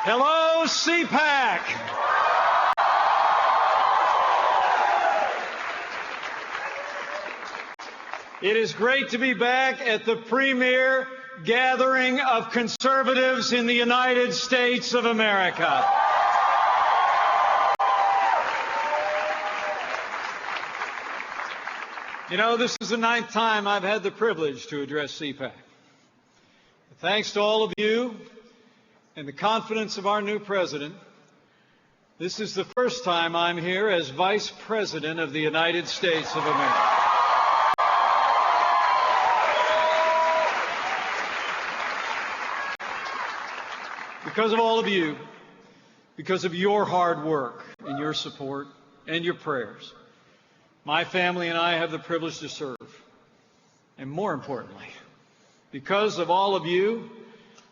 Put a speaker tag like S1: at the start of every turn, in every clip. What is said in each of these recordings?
S1: Hello, CPAC. It is great to be back at the premier gathering of conservatives in the United States of America. You know, this is the 9th time I've had the privilege to address CPAC. Thanks to all of you and the confidence of our new president, this is the first time I'm here as Vice President of the United States of America. Because of all of you, because of your hard work and your support and your prayers, my family and I have the privilege to serve. And more importantly, because of all of you,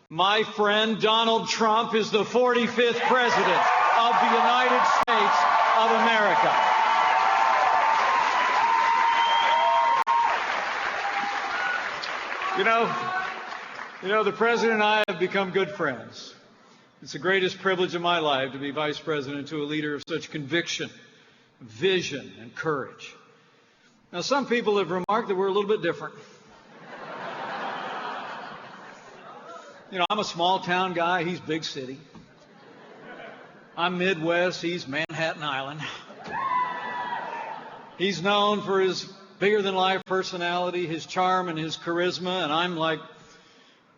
S1: my friend Donald Trump is the 45th President of the United States of America. You know, the President and I have become good friends. It's the greatest privilege of my life to be Vice President to a leader of such conviction, vision, and courage. Now, some people have remarked that we're a little bit different. You know, I'm a small-town guy. He's big city. I'm Midwest. He's Manhattan Island. He's known for his bigger-than-life personality, his charm, and his charisma, and I'm like,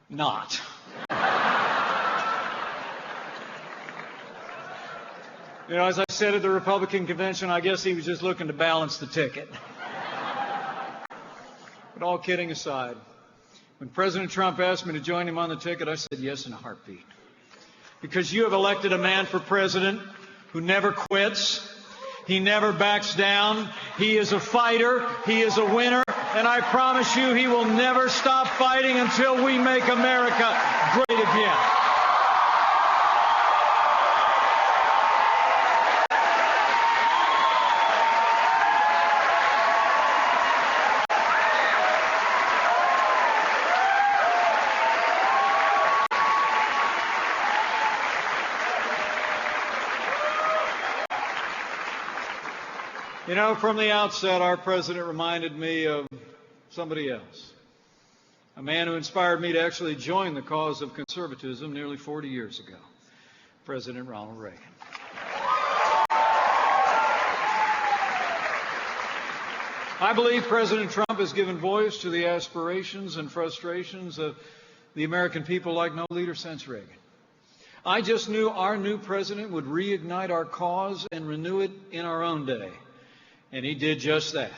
S1: not. You know, as I said at the Republican convention, I guess he was just looking to balance the ticket. But all kidding aside, when President Trump asked me to join him on the ticket, I said yes in a heartbeat. Because you have elected a man for president who never quits. He never backs down. He is a fighter. He is a winner. And I promise you, he will never stop fighting until we make America great again. You know, from the outset, our president reminded me of somebody else, a man who inspired me to actually join the cause of conservatism nearly 40 years ago, President Ronald Reagan. I believe President Trump has given voice to the aspirations and frustrations of the American people like no leader since Reagan. I just knew our new president would reignite our cause and renew it in our own day. And he did just that.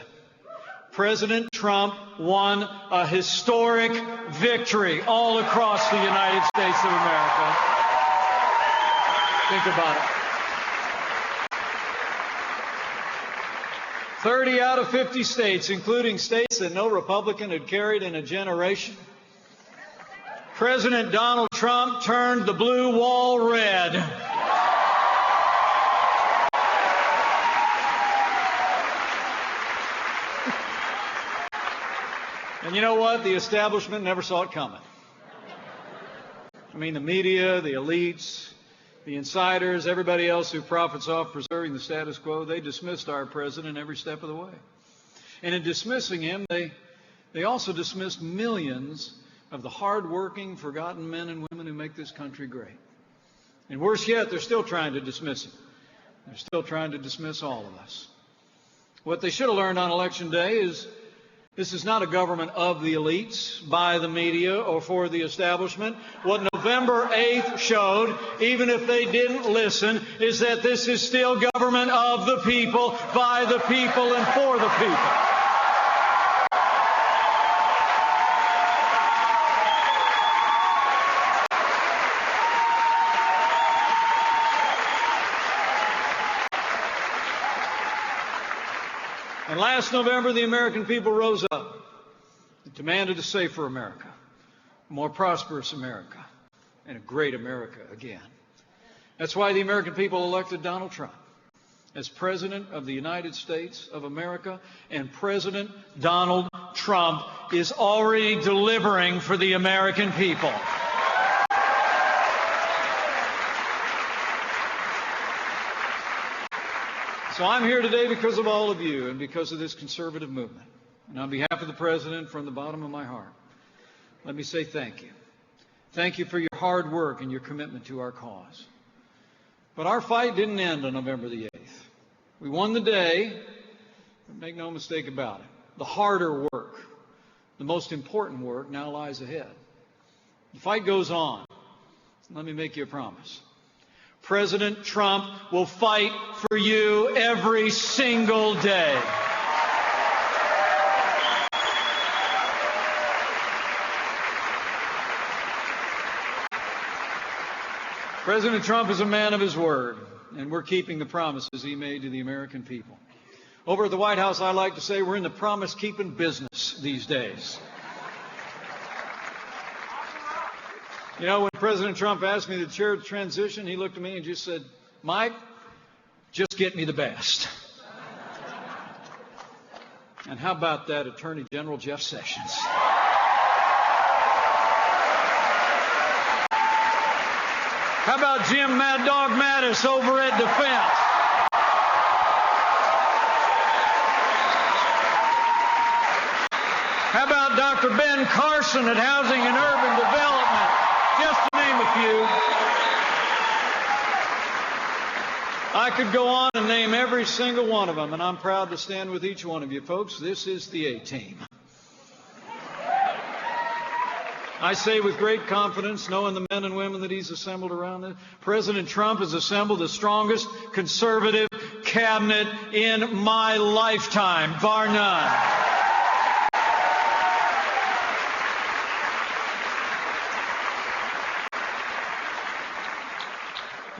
S1: President Trump won a historic victory all across the United States of America. Think about it. 30 out of 50 states, including states that no Republican had carried in a generation. President Donald Trump turned the blue wall red. And you know what? The establishment never saw it coming. I mean, the media, the elites, the insiders, everybody else who profits off preserving the status quo, they dismissed our president every step of the way. And in dismissing him, they also dismissed millions of the hardworking, forgotten men and women who make this country great. And worse yet, they're still trying to dismiss him. They're still trying to dismiss all of us. What they should have learned on Election Day is this is not a government of the elites, by the media, or for the establishment. What November 8th showed, even if they didn't listen, is that this is still government of the people, by the people, and for the people. And last November, the American people rose up and demanded a safer America, a more prosperous America, and a great America again. That's why the American people elected Donald Trump as President of the United States of America, and President Donald Trump is already delivering for the American people. So I'm here today because of all of you and because of this conservative movement. And on behalf of the President, from the bottom of my heart, let me say thank you. Thank you for your hard work and your commitment to our cause. But our fight didn't end on November the 8th. We won the day, but make no mistake about it. The harder work, the most important work now lies ahead. The fight goes on. Let me make you a promise. President Trump will fight for you every single day. President Trump is a man of his word, and we're keeping the promises he made to the American people. Over at the White House, I like to say we're in the promise-keeping business these days. You know, when President Trump asked me to chair the transition, he looked at me and just said, "Mike, just get me the best." And how about that, Attorney General Jeff Sessions? How about Jim Mad Dog Mattis over at Defense? How about Dr. Ben Carson at Housing and Urban Development? Just to name a few. I could go on and name every single one of them, and I'm proud to stand with each one of you, folks. This is the A-Team. I say with great confidence, knowing the men and women that he's assembled around this, President Trump has assembled the strongest conservative cabinet in my lifetime, bar none.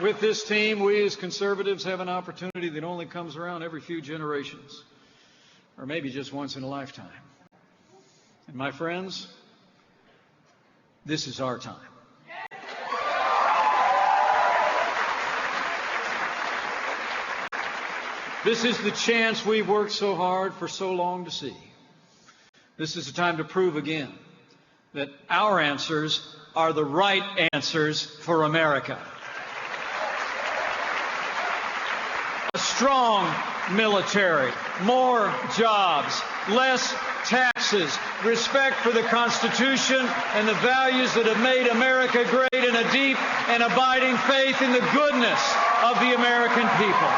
S1: With this team, we as conservatives have an opportunity that only comes around every few generations, or maybe just once in a lifetime. And my friends, this is our time. This is the chance we've worked so hard for so long to see. This is the time to prove again that our answers are the right answers for America. A strong military, more jobs, less taxes, respect for the Constitution and the values that have made America great, and a deep and abiding faith in the goodness of the American people.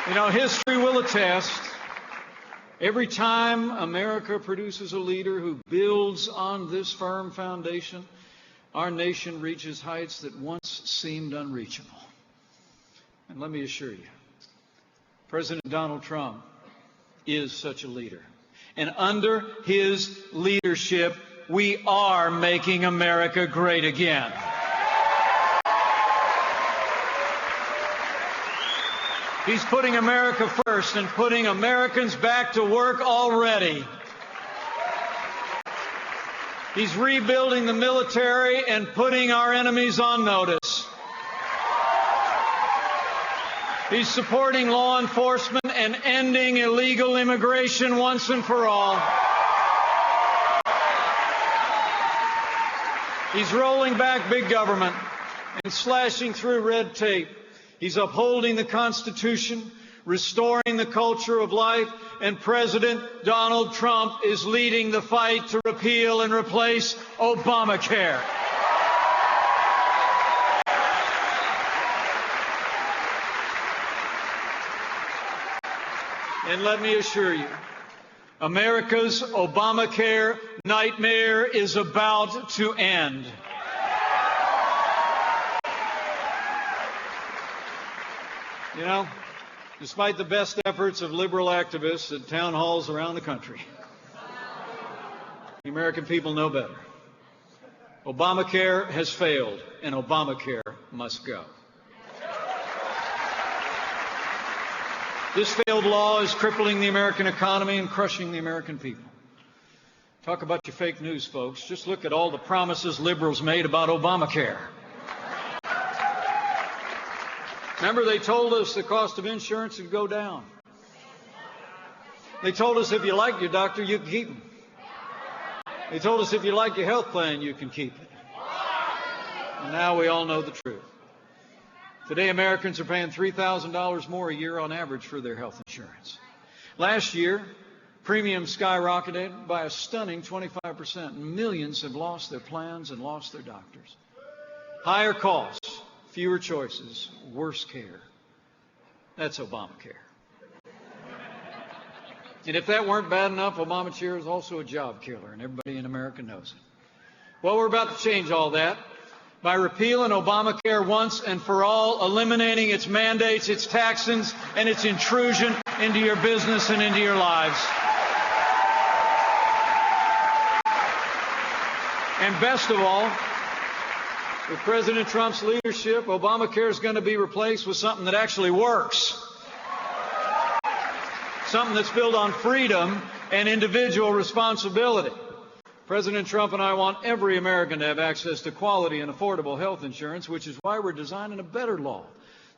S1: You know, history will attest, every time America produces a leader who builds on this firm foundation, our nation reaches heights that once seemed unreachable. And let me assure you, President Donald Trump is such a leader. And under his leadership, we are making America great again. He's putting America first and putting Americans back to work already. He's rebuilding the military and putting our enemies on notice. He's supporting law enforcement and ending illegal immigration once and for all. He's rolling back big government and slashing through red tape. He's upholding the Constitution, restoring the culture of life, and President Donald Trump is leading the fight to repeal and replace Obamacare. And let me assure you, America's Obamacare nightmare is about to end. You know, despite the best efforts of liberal activists at town halls around the country, the American people know better. Obamacare has failed, and Obamacare must go. This failed law is crippling the American economy and crushing the American people. Talk about your fake news, folks. Just look at all the promises liberals made about Obamacare. Remember, they told us the cost of insurance would go down. They told us if you like your doctor, you can keep him. They told us if you like your health plan, you can keep it. And now we all know the truth. Today, Americans are paying $3,000 more a year on average for their health insurance. Last year, premiums skyrocketed by a stunning 25%. Millions have lost their plans and lost their doctors. Higher costs, fewer choices, worse care. That's Obamacare. And if that weren't bad enough, Obamacare is also a job killer, and everybody in America knows it. Well, we're about to change all that by repealing Obamacare once and for all, eliminating its mandates, its taxes, and its intrusion into your business and into your lives. And best of all, with President Trump's leadership, Obamacare is going to be replaced with something that actually works. Something that's built on freedom and individual responsibility. President Trump and I want every American to have access to quality and affordable health insurance, which is why we're designing a better law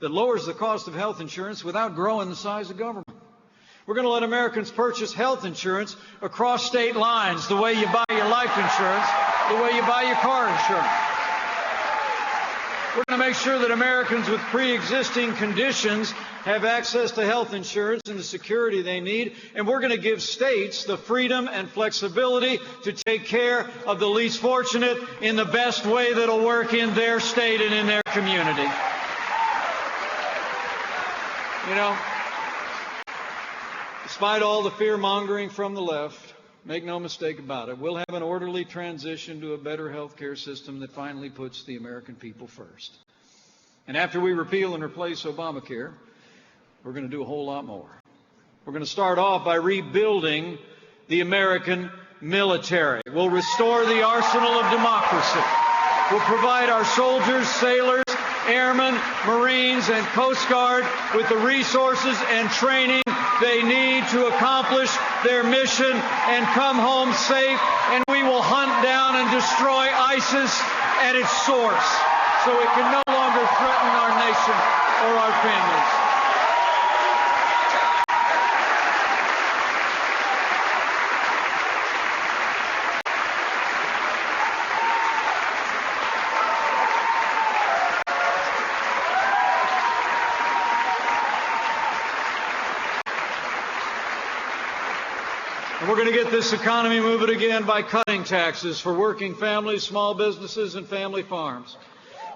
S1: that lowers the cost of health insurance without growing the size of government. We're going to let Americans purchase health insurance across state lines, the way you buy your life insurance, the way you buy your car insurance. We're going to make sure that Americans with pre-existing conditions have access to health insurance and the security they need. And we're going to give states the freedom and flexibility to take care of the least fortunate in the best way that'll work in their state and in their community. You know, despite all the fear-mongering from the left, make no mistake about it, we'll have an orderly transition to a better health care system that finally puts the American people first. And after we repeal and replace Obamacare, we're going to do a whole lot more. We're going to start off by rebuilding the American military. We'll restore the arsenal of democracy. We'll provide our soldiers, sailors, airmen, Marines, and Coast Guard with the resources and training they need to accomplish their mission and come home safe. And we will hunt down and destroy ISIS at its source so it can no longer threaten our nation or our families. And we're going to get this economy moving again by cutting taxes for working families, small businesses, and family farms.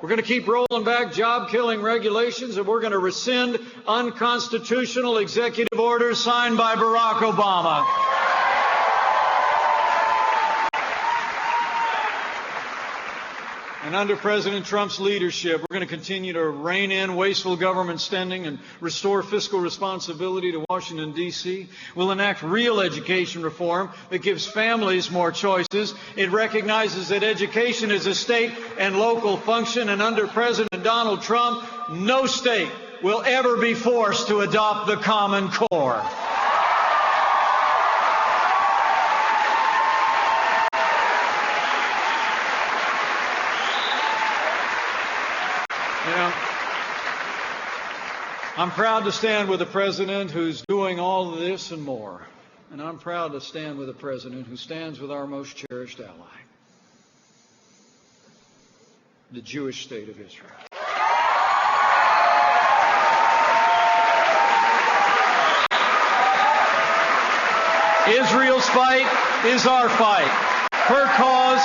S1: We're going to keep rolling back job-killing regulations, and we're going to rescind unconstitutional executive orders signed by Barack Obama. And under President Trump's leadership, we're going to continue to rein in wasteful government spending and restore fiscal responsibility to Washington, D.C. We'll enact real education reform that gives families more choices. It recognizes that education is a state and local function, and under President Donald Trump, no state will ever be forced to adopt the Common Core. I'm proud to stand with a president who's doing all of this and more. And I'm proud to stand with a president who stands with our most cherished ally, the Jewish state of Israel. Israel's fight is our fight. Her cause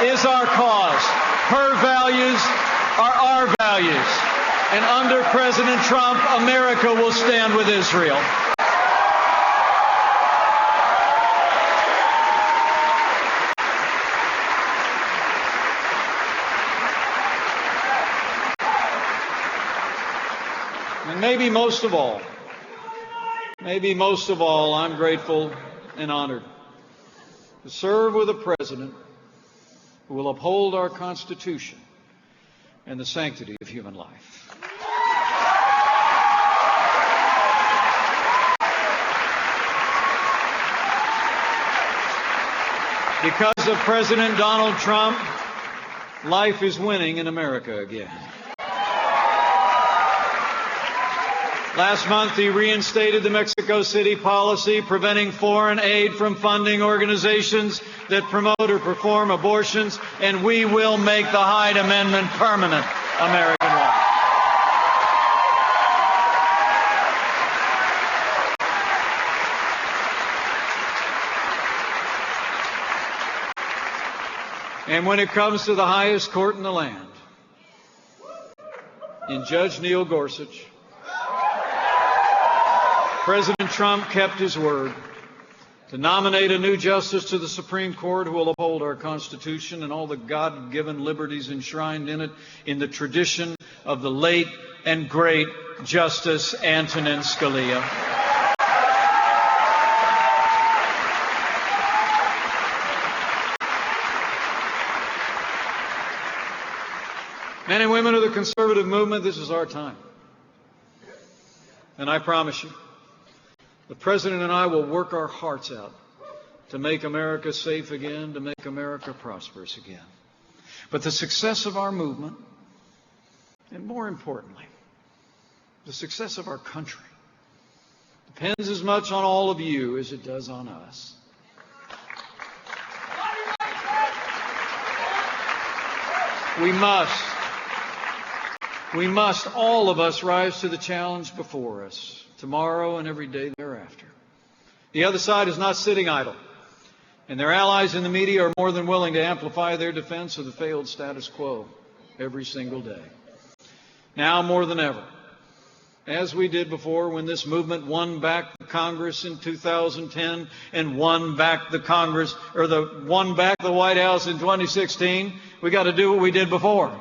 S1: is our cause. Her values are our values. And under President Trump, America will stand with Israel. And maybe most of all, I'm grateful and honored to serve with a president who will uphold our Constitution and the sanctity of human life. Because of President Donald Trump, life is winning in America again. Last month, he reinstated the Mexico City policy preventing foreign aid from funding organizations that promote or perform abortions, and we will make the Hyde Amendment permanent American law. And when it comes to the highest court in the land, in Judge Neil Gorsuch, President Trump kept his word to nominate a new justice to the Supreme Court who will uphold our Constitution and all the God-given liberties enshrined in it in the tradition of the late and great Justice Antonin Scalia. Men and women of the conservative movement, this is our time. And I promise you, the President and I will work our hearts out to make America safe again, to make America prosperous again. But the success of our movement, and more importantly, the success of our country, depends as much on all of you as it does on us. We must, all of us, rise to the challenge before us, tomorrow and every day thereafter. The other side is not sitting idle, and their allies in the media are more than willing to amplify their defense of the failed status quo every single day. Now more than ever, as we did before when this movement won back the Congress in 2010 and won back the White House in 2016, we got to do what we did before.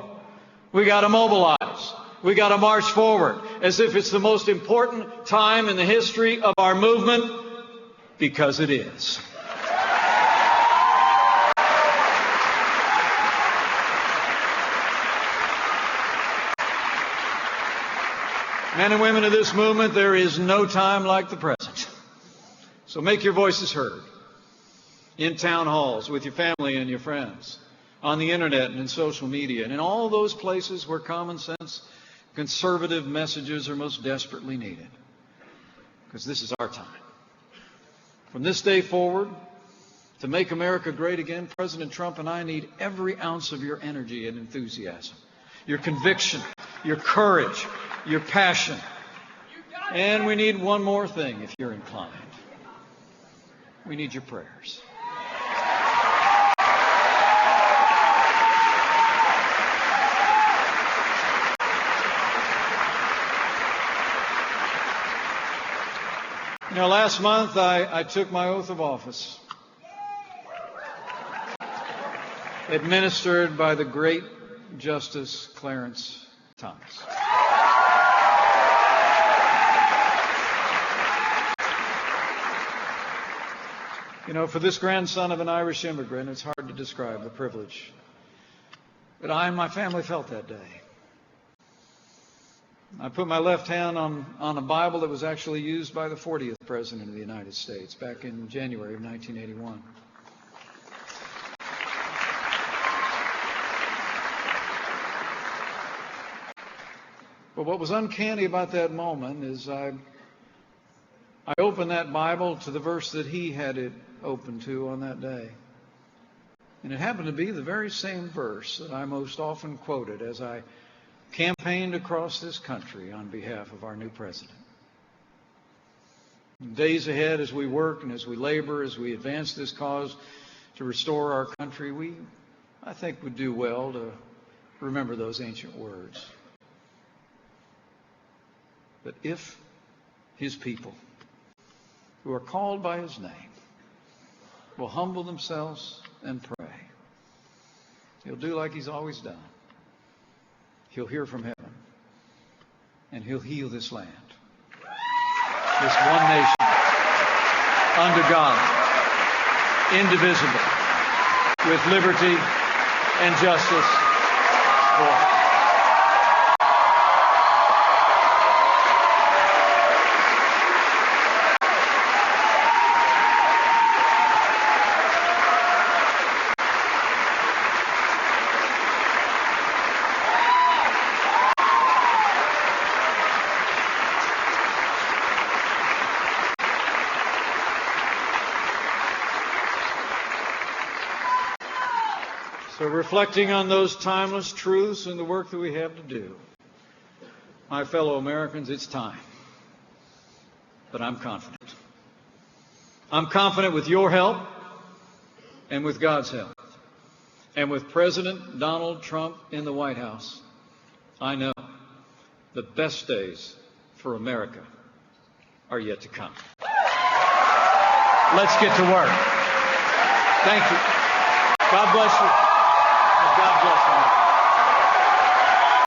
S1: We got to mobilize. We got to march forward as if it's the most important time in the history of our movement, because it is. Men and women of this movement, there is no time like the present. So make your voices heard in town halls, with your family and your friends, on the internet and in social media, and in all those places where common sense, conservative messages are most desperately needed. Because this is our time. From this day forward, to make America great again, President Trump and I need every ounce of your energy and enthusiasm, your conviction, your courage, your passion. And we need one more thing, if you're inclined. We need your prayers. You know, last month I took my oath of office, administered by the great Justice Clarence Thomas. You know, for this grandson of an Irish immigrant, it's hard to describe the privilege. But I and my family felt that day. I put my left hand on a Bible that was actually used by the 40th President of the United States back in January of 1981. But what was uncanny about that moment is I opened that Bible to the verse that he had it open to on that day. And it happened to be the very same verse that I most often quoted as I campaigned across this country on behalf of our new president. In days ahead, as we work and as we labor, as we advance this cause to restore our country, I think, would do well to remember those ancient words. But if his people, who are called by his name, will humble themselves and pray, he'll do like he's always done. He'll hear from heaven, and he'll heal this land, this one nation, under God, indivisible, with liberty and justice for all. So reflecting on those timeless truths and the work that we have to do, my fellow Americans, it's time. But I'm confident. I'm confident with your help and with God's help. And with President Donald Trump in the White House, I know the best days for America are yet to come. Let's get to work. Thank you. God bless you. God bless you.